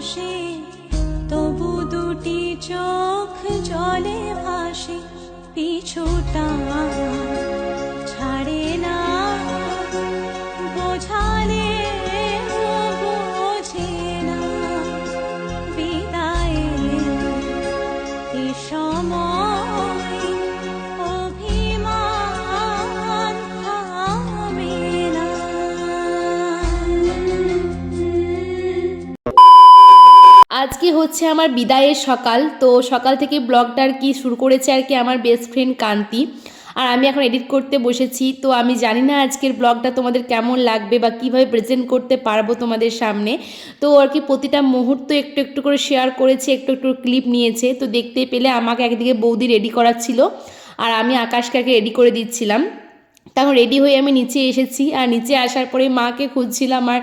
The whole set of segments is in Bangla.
পাশে, তবু দুটি চোখ জলে ভাসে, পিছুটা ছাড়ে না, বোঝালে বোঝে না, বিদায়ের এ সময় অভিমান থামে না। আজকে হচ্ছে আমার বিদায়ের সকাল। তো সকাল থেকে ব্লগটা আর কি শুরু করেছে আর কি আমার বেস্ট ফ্রেন্ড কান্তি, আর আমি এখন এডিট করতে বসেছি। তো আমি জানি না আজকের ব্লগটা তোমাদের কেমন লাগবে বা কিভাবে প্রেজেন্ট করতে পারবো তোমাদের সামনে। তো আর কি প্রতিটা মুহূর্ত একটু একটু করে শেয়ার করেছে, একটু একটু ক্লিপ নিয়েছে। তো দেখতেই পেলে আমাকে একদিকে বৌদি রেডি করাচ্ছিল আর আমি আকাশকে রেডি করে দিচ্ছিলাম। তখন রেডি হয়ে আমি নিচে এসেছি, আর নিচে আসার পরে মাকে খুঁজছিলাম, আর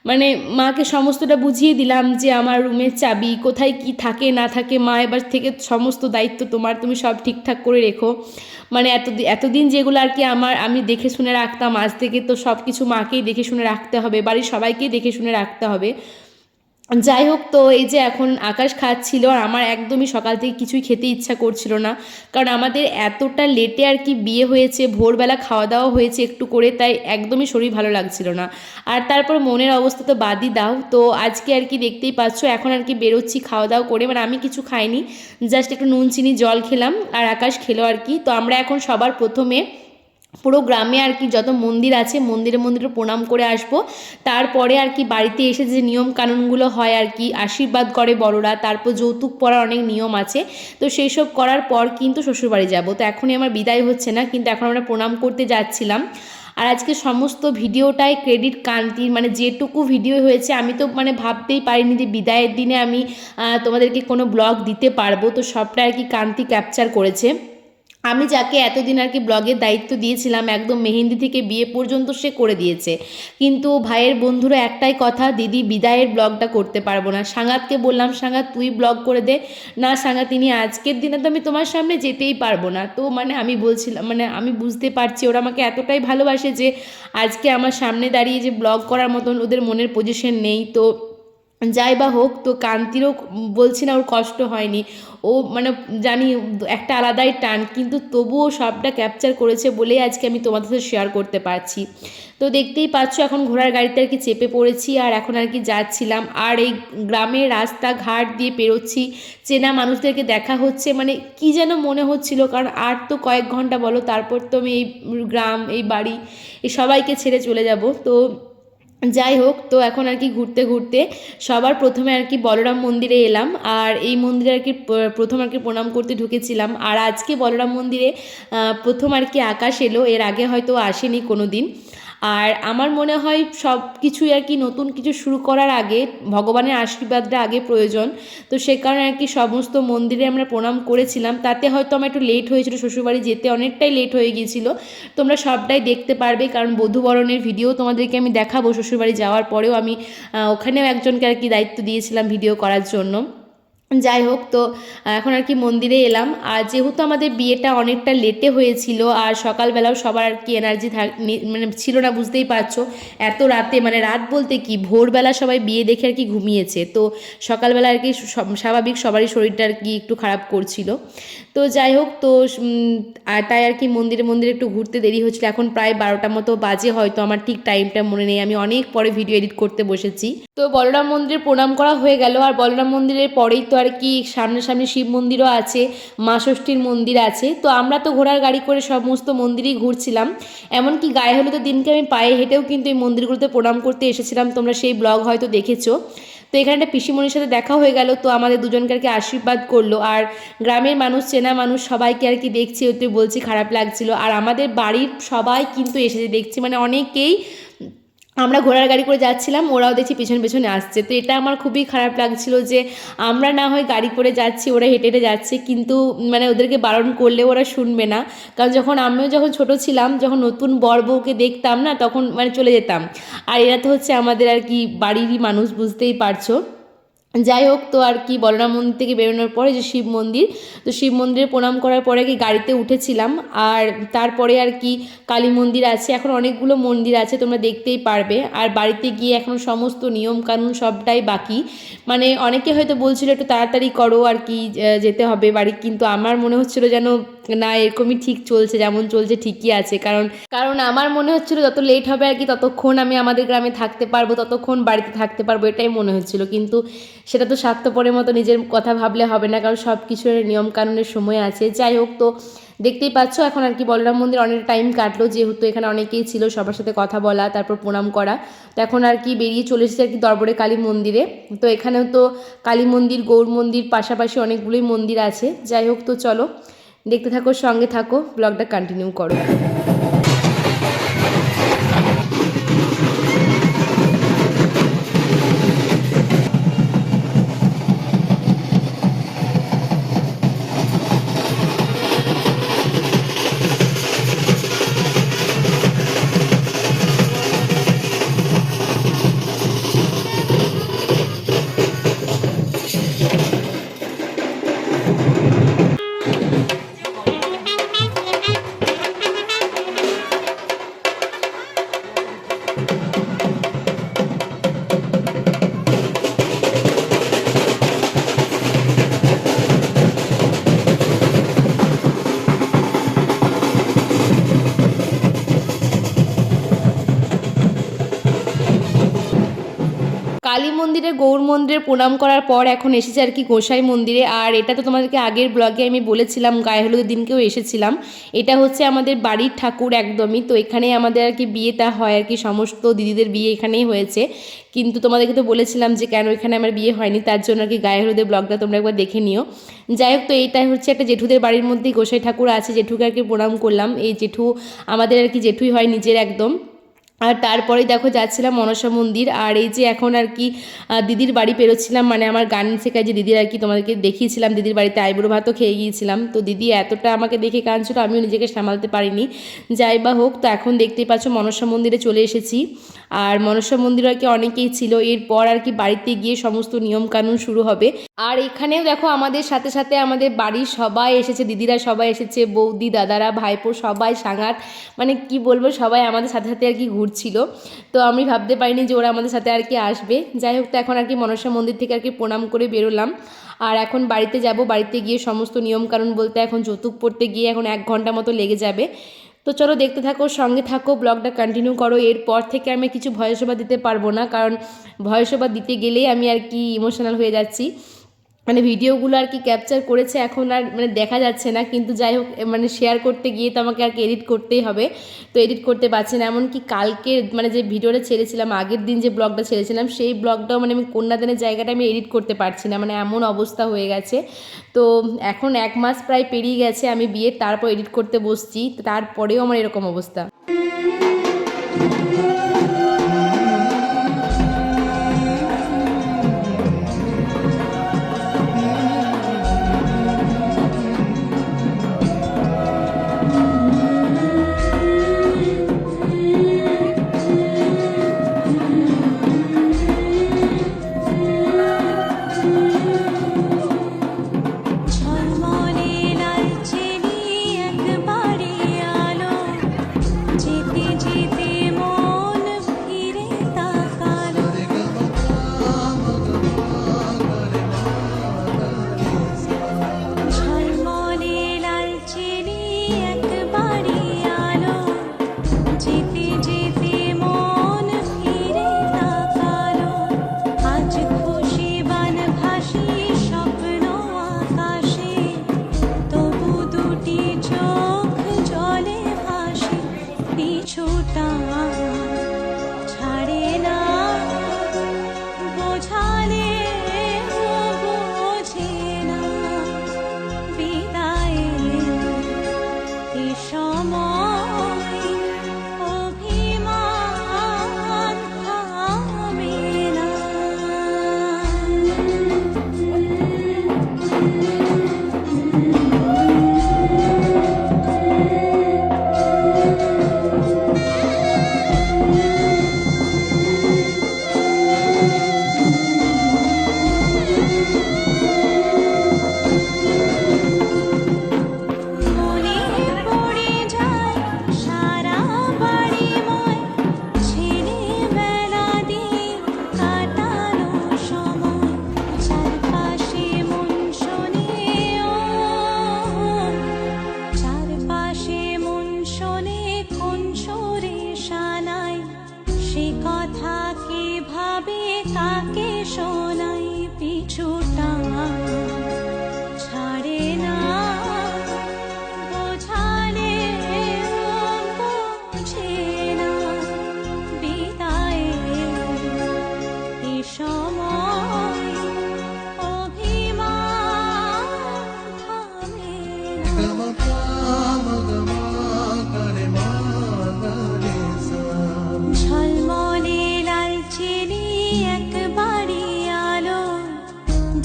মানে মাকে সমস্তটা বুঝিয়ে দিলাম যে আমার রুমের চাবি কোথায় কি থাকে না থাকে, মা এবার থেকে সমস্ত দায়িত্ব তোমার, তুমি সব ঠিকঠাক করে রেখো। মানে এতদিন যেগুলো আর কি আমি দেখে শুনে রাখতাম, আজ থেকে তো সব কিছু মাকেই দেখে শুনে রাখতে হবে, বাড়ির সবাইকেই দেখে শুনে রাখতে হবে। যাই হোক, তো এই যে এখন আকাশ খাচ্ছিল আর আমার একদমই সকাল থেকে কিছুই খেতে ইচ্ছা করছিল না, কারণ আমাদের এতটা লেটে আর কি বিয়ে হয়েছে, ভোরবেলা খাওয়া দাওয়া হয়েছে একটু করে, তাই একদমই শরীর ভালো লাগছিল না। আর তারপর মনের অবস্থা তো বাদই দাও। তো আজকে আর কি দেখতেই পাচ্ছ এখন আর কি বেরোচ্ছি খাওয়া দাওয়া করে, মানে আমি কিছু খাইনি, জাস্ট একটু নুন চিনি জল খেলাম আর আকাশ খেলো আর কি। তো আমরা এখন সবার প্রথমে পুরো গ্রামে আর কি যত মন্দির আছে মন্দিরে মন্দিরে প্রণাম করে আসব। তারপরে আর কি বাড়িতে এসে যে নিয়ম কানুনগুলো হয় আর কি, আশীর্বাদ করে বড়রা, তারপর যৌতুক পড়ার অনেক নিয়ম আছে। তো সেই সব করার পর কিন্তু শ্বশুরবাড়ি যাব। তো এখনই আমার বিদায় হচ্ছে না, কিন্তু এখন আমরা প্রণাম করতে যাচ্ছিলাম। আর আজকে সমস্ত ভিডিওটাই ক্রেডিট কান্তির, মানে যেটুকু ভিডিও হয়েছে আমি তো মানে ভাবতেই পারিনি যে বিদায়ের দিনে আমি তোমাদেরকে কোনো ব্লগ দিতে পারবো। তো সবটা আর কি কান্তি ক্যাপচার করেছে। আমি যাকে এতদিন আর কি ব্লগের দায়িত্ব দিয়েছিলাম, একদম মেহেন্দি থেকে বিয়ে পর্যন্ত সে করে দিয়েছে। কিন্তু ভাইয়ের বন্ধুরা একটাই কথা, দিদি বিদায়ের ব্লগটা করতে পারবো না। সাঙ্গাতকে বললাম, সাঙ্গাত তুই ব্লগ করে দে। না সাঙ্গাত, তিনি আজকের দিনে তো আমি তোমার সামনে যেতেই পারবো না। তো মানে আমি বলছিলাম, মানে আমি বুঝতে পারছি ওরা আমাকে এতটাই ভালোবাসে যে আজকে আমার সামনে দাঁড়িয়ে যে ব্লগ করার মতন ওদের মনের পজিশন নেই। তো যাই বা হোক, তো কান্তিরও বলছি না ওর কষ্ট হয়নি, ও মানে জানি একটা আলাদাই টান, কিন্তু তবুও সবটা ক্যাপচার করেছে বলেই আজকে আমি তোমাদের সাথে শেয়ার করতে পারছি। তো দেখতেই পাচ্ছ এখন ঘোড়ার গাড়িতে আর কি চেপে পড়েছি, আর এখন আর কি যাচ্ছিলাম। আর এই গ্রামের রাস্তাঘাট দিয়ে পেরোচ্ছি, চেনা মানুষদেরকে দেখা হচ্ছে, মানে কি যেন মনে হচ্ছিল, কারণ আর তো কয়েক ঘন্টা বলো তারপর তো আমি এই গ্রাম এই বাড়ি এই সবাইকে ছেড়ে চলে যাব। তো যাই হোক, তো এখন আর কি ঘুরতে ঘুরতে সবার প্রথমে আর কি বলরাম মন্দিরে এলাম, আর এই মন্দিরে আর কি প্রথম আর কি প্রণাম করতে ঢুকেছিলাম। আর আজকে বলরাম মন্দিরে প্রথম আর কি আকাশ এলো, এর আগে হয়তো আসেনি কোনো দিন। আর আমার মনে হয় সব কিছুই আর কি নতুন কিছু শুরু করার আগে ভগবানের আশীর্বাদটা আগে প্রয়োজন। তো সে কারণে আর কি সমস্ত মন্দিরে আমরা প্রণাম করেছিলাম, তাতে হয়তো আমার একটু লেট হয়েছিল, শ্বশুরবাড়ি যেতে অনেকটাই লেট হয়ে গিয়েছিল। তোমরা সবটাই দেখতে পারবে, কারণ বধূবরণের ভিডিও তোমাদেরকে আমি দেখাবো। শ্বশুরবাড়ি যাওয়ার পরেও আমি ওখানেও একজনকে আর কি দায়িত্ব দিয়েছিলাম ভিডিও করার জন্য। যাই হোক, তো এখন আর কি মন্দিরে এলাম। আর যেহেতু আমাদের বিয়েটা অনেকটা লেটে হয়েছিল, আর সকালবেলাও সবার আর কি এনার্জি মানে ছিল না, বুঝতেই পারছো এত রাতে, মানে রাত বলতে কি ভোরবেলা সবাই বিয়ে দেখে আর কি ঘুমিয়েছে। তো সকালবেলা আর কি স্বাভাবিক সবারই শরীরটা আর কি একটু খারাপ করছিল। তো যাই হোক, তো আর তাই আর কি মন্দিরে মন্দিরে একটু ঘুরতে দেরি হচ্ছিল। এখন প্রায় 12টা মতো বাজে, হয়তো আমার ঠিক টাইমটা মনে নেই, আমি অনেক পরে ভিডিও এডিট করতে বসেছি। তো বলরাম মন্দিরে প্রণাম করা হয়ে গেল, আর বলরাম মন্দিরের পরেই তো আর কি সামনাসামনি শিব মন্দিরও আছে, মা ষষ্ঠীর মন্দির আছে। তো আমরা তো ঘোড়ার গাড়ি করে সমস্ত মন্দিরেই ঘুরছিলাম, এমনকি গায়ে হলুদের দিনকে আমি পায়ে হেঁটেও কিন্তু এই মন্দিরগুলোতে প্রণাম করতে এসেছিলাম, তোমরা সেই ব্লগ হয়তো দেখেছো। তো এখানে একটা পিসিমণির সাথে দেখা হয়ে গেল, তো আমাদের দুজনকে আর কি আশীর্বাদ করলো। আর গ্রামের মানুষ, চেনা মানুষ সবাইকে আর কি দেখছি, ওতে বলছি খারাপ লাগছিল। আর আমাদের বাড়ির সবাই কিন্তু এসেছে দেখছি, মানে অনেকেই, আমরা ঘোড়ার গাড়ি করে যাচ্ছিলাম, ওরাও দেখছি পেছনে পেছনে আসছে। তো এটা আমার খুবই খারাপ লাগছিল যে আমরা না হয় গাড়ি করে যাচ্ছি, ওরা হেঁটে হেঁটে যাচ্ছে, কিন্তু মানে ওদেরকে বারণ করলে ওরা শুনবে না। কারণ আমিও যখন ছোট ছিলাম, যখন নতুন বর বউকে দেখতাম না, তখন মানে চলে যেতাম। আর এরা তো হচ্ছে আমাদের আর কি বাড়িরই মানুষ, বুঝতেই পারছো। যাই হোক, তো আর কি বলরাম মন্দির থেকে বেরোনোর পরে যে শিব মন্দির, তো শিব মন্দিরে প্রণাম করার পরে কি গাড়িতে উঠেছিলাম। আর তারপরে আর কি কালী মন্দির আছে, এখন অনেকগুলো মন্দির আছে তোমরা দেখতেই পারবে। আর বাড়িতে গিয়ে এখন সমস্ত নিয়ম কানুন সবটাই বাকি, মানে অনেকে হয়তো বলছিল একটু তাড়াতাড়ি করো আর কি যেতে হবে বাড়ি, কিন্তু আমার মনে হচ্ছিল যেন না এরকমই ঠিক চলছে, যেমন চলছে ঠিকই আছে। কারণ কারণ আমার মনে হচ্ছিল যত লেট হবে আর কি ততক্ষণ আমি আমাদের গ্রামে থাকতে পারবো, ততক্ষণ বাড়িতে থাকতে পারবো, এটাই মনে হচ্ছিল। কিন্তু সেটা তো স্বার্থপরের মতো নিজের কথা ভাবলে হবে না, কারণ সব কিছুর নিয়মকানুনের সময় আছে। যাই হোক, তো দেখতেই পাচ্ছ এখন আর কি বলরাম মন্দির অনেক টাইম কাটলো, যেহেতু এখানে অনেকেই ছিল, সবার সাথে কথা বলা, তারপর প্রণাম করা। তো এখন আর কি বেরিয়ে চলে এসেছে আর কি দরবারে কালী মন্দিরে। তো এখানেও তো কালী মন্দির, গৌর মন্দির, পাশাপাশি অনেকগুলোই মন্দির আছে। যাই হোক, তো চলো দেখতে থাকো, সঙ্গে থাকো, ব্লগটা কন্টিনিউ করো। কালী মন্দিরে, গৌর মন্দিরে প্রণাম করার পর এখন এসেছে আর কি গোসাই মন্দিরে। আর এটা তো তোমাদেরকে আগের ব্লগে আমি বলেছিলাম, গায়ে হলুদের দিনকেও এসেছিলাম। এটা হচ্ছে আমাদের বাড়ির ঠাকুর একদমই। তো এখানেই আমাদের আর কি বিয়েটা হয় আর কি, সমস্ত দিদিদের বিয়ে এখানেই হয়েছে। কিন্তু তোমাদেরকে তো বলেছিলাম যে কেন এখানে আমার বিয়ে হয়নি, তার জন্য আর কি গায়ে হলুদের ব্লগটা তোমরা একবার দেখে নিও। যাই হোক, তো এইটাই হচ্ছে একটা জেঠুদের বাড়ির মধ্যেই গোসাই ঠাকুর আছে, জেঠুকে আর কি প্রণাম করলাম। এই জেঠু আমাদের আর কি জেঠুই হয় নিজের একদম। আর তারপরেই দেখো যাচ্ছিলাম মনসা মন্দির। আর এই যে এখন আর কি দিদির বাড়ি পেরোচ্ছিলাম, মানে আমার গান শেখায় যে দিদির আর কি তোমাদেরকে দেখিয়েছিলাম, দিদির বাড়িতে আইবুড়ো ভাতও খেয়ে গিয়েছিলাম। তো দিদি এতটা আমাকে দেখে কাঁদছিল, আমিও নিজেকে সামালতে পারিনি। যাই বা হোক, তো এখন দেখতেই পাচ্ছ মনসা মন্দিরে চলে এসেছি। আর মনসা মন্দির আর কি অনেকেই ছিল, এরপর আর কি বাড়িতে গিয়ে সমস্ত নিয়মকানুন শুরু হবে। আর এখানেও দেখো আমাদের সাথে সাথে আমাদের বাড়ির সবাই এসেছে, দিদিরা সবাই এসেছে, বৌদি, দাদারা, ভাইপো, সবাই সাঙ্গাত, মানে কি বলবো, সবাই আমাদের সাথে সাথে আর কি ঘুরছিল। তো আমি ভাবতে পারিনি যে ওরা আমাদের সাথে আর কি আসবে। যাই হোক, তো এখন আর কি মনসা মন্দির থেকে আর কি প্রণাম করে বেরোলাম। আর এখন বাড়িতে যাব, বাড়িতে গিয়ে সমস্ত নিয়মকানুন বলতে এখন যৌতুক পড়তে গিয়ে এখন 1 ঘন্টা মতো লেগে যাবে। তো চলো দেখতে থাকো, সঙ্গে থাকো, ব্লগটা কন্টিনিউ করো। এরপর থেকে আমি কিছু ভয়েস ওভার দিতে পারবো না, কারণ ভয়েস ওভার দিতে গেলেই আমি আর কি ইমোশনাল হয়ে যাচ্ছি। মানে ভিডিওগুলো আর কি ক্যাপচার করেছে, এখন আর মানে দেখা যাচ্ছে না, কিন্তু যাই হোক মানে শেয়ার করতে গিয়ে তো আমাকে আর কি এডিট করতেই হবে। তো এডিট করতে পারছি না, এমনকি কালকে মানে যে ভিডিওটা ছেড়েছিলাম, আগের দিন যে ব্লগটা ছেড়েছিলাম, সেই ব্লগটাও মানে আমি কন্যাদানের জায়গাটা আমি এডিট করতে পারছি না, মানে এমন অবস্থা হয়ে গেছে। তো এখন 1 মাস প্রায় পেরিয়ে গেছে আমি বিয়ের, তারপর এডিট করতে বসছি, তারপরেও আমার এরকম অবস্থা। ঝলমলে লালচেনি একবারে আলো, যেতে যেতে মন ফিরে তাকালো। ঝলমলে লালচেনি একবারে আলো, যেতে যেতে মন ফিরে তাকালো। আজ খুশি বান ভাসে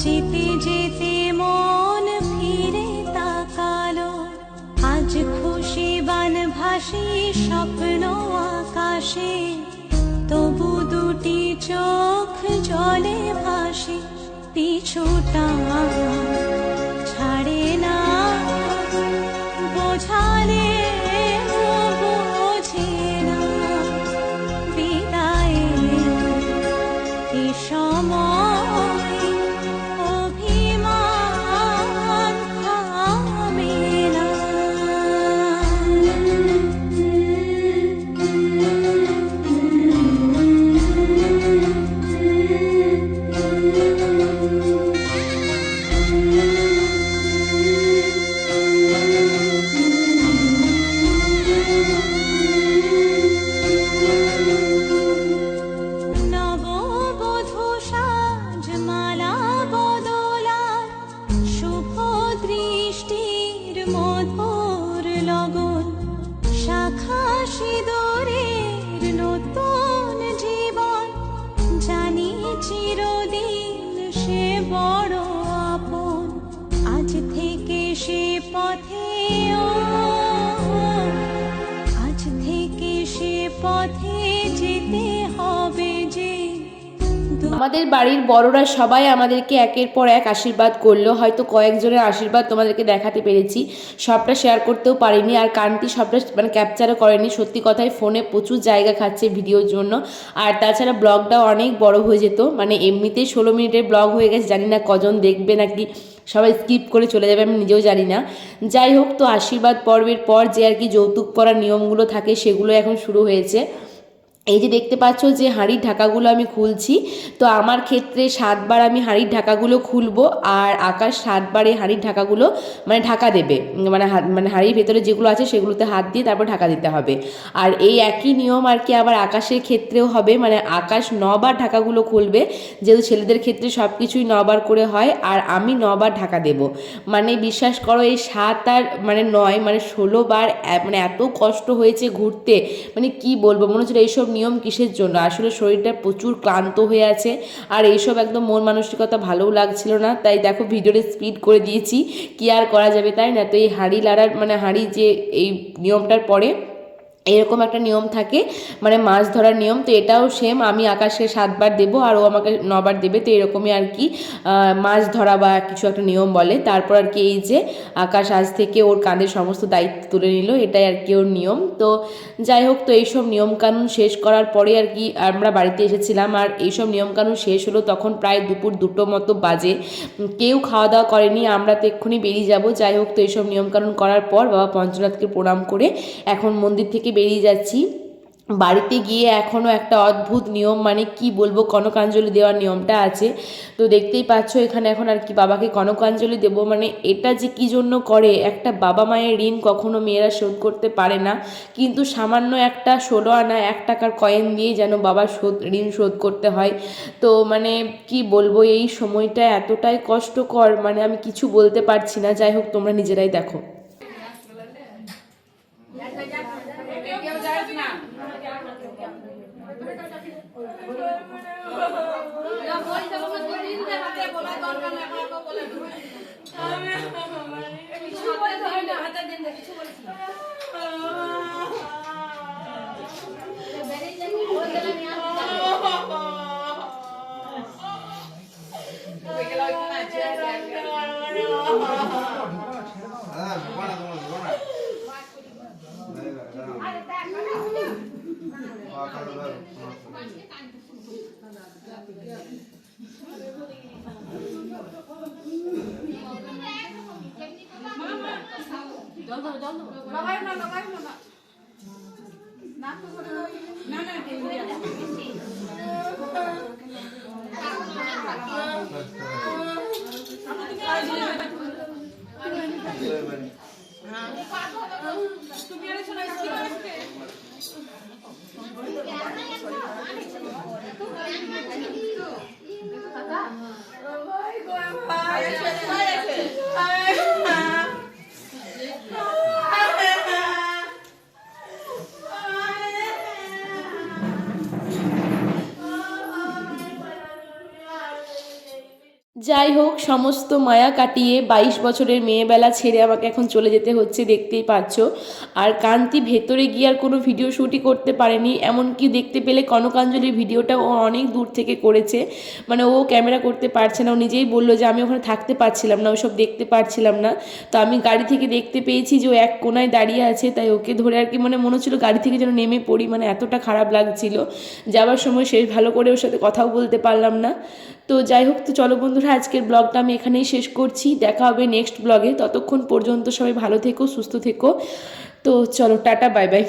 যেতে যেতে মন ফিরে তাকালো, আজ খুশি বান ভাসি স্বপ্ন আকাশে, তবু দুটি চোখ জলে ভাসে, পিছুটা ছাড়ে না, বোঝালে বোঝে না, বিদায়ের এ সময় অভিমান থামে না। নববধূ সাজমালা বদলার শুভ দৃষ্টির মধুর লগন, শাখা সিঁদুরের নতুন জীবন, জানি চিরদিন সে বড় আপন, আজ থেকে সে পথে আজ থেকে সে পথে যেতে হবে যে। আমাদের বাড়ির বড়রা সবাই আমাদেরকে একের পর এক আশীর্বাদ করলো, হয়তো কয়েকজনের আশীর্বাদ তোমাদেরকে দেখাতে পেরেছি, সবটা শেয়ার করতেও পারিনি, আর কান্তি সবটা মানে ক্যাপচারও করেনি। সত্যি কথাই ফোনে প্রচুর জায়গা খাচ্ছে ভিডিওর জন্য, আর তাছাড়া ব্লগটাও অনেক বড় হয়ে যেত, মানে এমনিতেই 16 মিনিটের ব্লগ হয়ে গেছে, জানি না কজন দেখবে নাকি সবাই স্কিপ করে চলে যাবে, আমি নিজেও জানি না। যাই হোক, তো আশীর্বাদ পর্বের পর যে আর কি যৌতুক পড়ার নিয়মগুলো থাকে সেগুলো এখন শুরু হয়েছে। এই যে দেখতে পাচ্ছ যে হাঁড়ির ঢাকাগুলো আমি খুলছি, তো আমার ক্ষেত্রে 7 বার আমি হাঁড়ির ঢাকাগুলো খুলবো, আর আকাশ 7 বার এই হাঁড়ির ঢাকাগুলো মানে ঢাকা দেবে, মানে হাঁড়ির ভেতরে যেগুলো আছে সেগুলোতে হাত দিয়ে তারপর ঢাকা দিতে হবে। আর এই একই নিয়ম আর কি আবার আকাশের ক্ষেত্রেও হবে, মানে আকাশ 9 বার ঢাকাগুলো খুলবে, যেহেতু ছেলেদের ক্ষেত্রে সব কিছুই 9 বার করে হয়, আর আমি 9 বার ঢাকা দেব। মানে বিশ্বাস করো এই 7 আর মানে 9 মানে 16 বার, মানে এত কষ্ট হয়েছে ঘুরতে, মানে কি বলবো, মনে হচ্ছিল এইসব নিয়ম কিসের জন্য। আসলে শরীরটা প্রচুর ক্লান্ত হয়ে আছে, আর এইসব একদম মন মানসিকতা ভালোও লাগছিল না, তাই দেখো ভিডিওটা স্পিড করে দিয়েছি, কি আর করা যাবে তাই না। তো এই হাঁড়ি লাড়ার মানে হাঁড়ি যে এই নিয়মটার পরে এরকম একটা নিয়ম থাকে, মানে মাছ ধরার নিয়ম, তো এটাও সেম, আমি আকাশকে 7 বার দেবো আর ও আমাকে 9 বার দেবে, তো এরকমই আর কি মাছ ধরা বা কিছু একটা নিয়ম বলে। তারপর আর কি এই যে আকাশ আজ থেকে ওর কাঁধের সমস্ত দায়িত্ব তুলে নিল, এটাই আর কি ওর নিয়ম। তো যাই হোক, তো এইসব নিয়মকানুন শেষ করার পরে আর কি আমরা বাড়িতে এসেছিলাম, আর এইসব নিয়মকানুন শেষ হলো তখন প্রায় দুপুর 2টো মতো বাজে, কেউ খাওয়া দাওয়া করেনি, আমরা তো এক্ষুনি বেরিয়ে যাব। যাই হোক, তো এইসব নিয়মকানুন করার পর বাবা পঞ্চনাথকে প্রণাম করে এখন মন্দির থেকে বেরিয়ে যাচ্ছি। বাড়িতে গিয়ে এখনও একটা অদ্ভুত নিয়ম, মানে কি বলবো, কনকাঞ্জলি দেওয়ার নিয়মটা আছে। তো দেখতেই পাচ্ছ এখানে এখন আর কি বাবাকে কনকাঞ্জলি দেব, মানে এটা যে কী জন্য করে, একটা বাবা মায়ের ঋণ কখনো মেয়েরা শোধ করতে পারে না, কিন্তু সামান্য একটা 16 আনা 1 টাকার কয়েন দিয়ে যেন বাবার ঋণ শোধ করতে হয়। তো মানে কি বলবো, এই সময়টা এতটাই কষ্টকর, মানে আমি কিছু বলতে পারছি না। যাই হোক, তোমরা নিজেরাই দেখো। যাই হোক, সমস্ত মায়া কাটিয়ে 22 বছরের মেয়েবেলা ছেড়ে আমাকে এখন চলে যেতে হচ্ছে, দেখতেই পাচ্ছ। আর কান্তি ভেতরে গিয়ে আর কোনো ভিডিও শ্যুটই করতে পারেনি, এমনকি দেখতে পেলে কনকাঞ্জলির ভিডিওটা ও অনেক দূর থেকে করেছে, মানে ও ক্যামেরা করতে পারছে না। ও নিজেই বললো যে আমি ওখানে থাকতে পারছিলাম না, ওসব দেখতে পারছিলাম না। তো আমি গাড়ি থেকে দেখতে পেয়েছি যে ও এক কোনায় দাঁড়িয়ে আছে, তাই ওকে ধরে আর কি মানে মনে হচ্ছিলো গাড়ি থেকে যেন নেমে পড়ি, মানে এতটা খারাপ লাগছিল। যাওয়ার সময় শেষ ভালো করে ওর সাথে কথাও বলতে পারলাম না। তো যাই হোক, তো চলো বন্ধুরা, আজকের ব্লগটা আমি এখানেই শেষ করছি। দেখা হবে নেক্সট ব্লগে, ততক্ষণ পর্যন্ত সবাই ভালো থেকো, সুস্থ থেকো। তো চলো, টাটা, বাই বাই।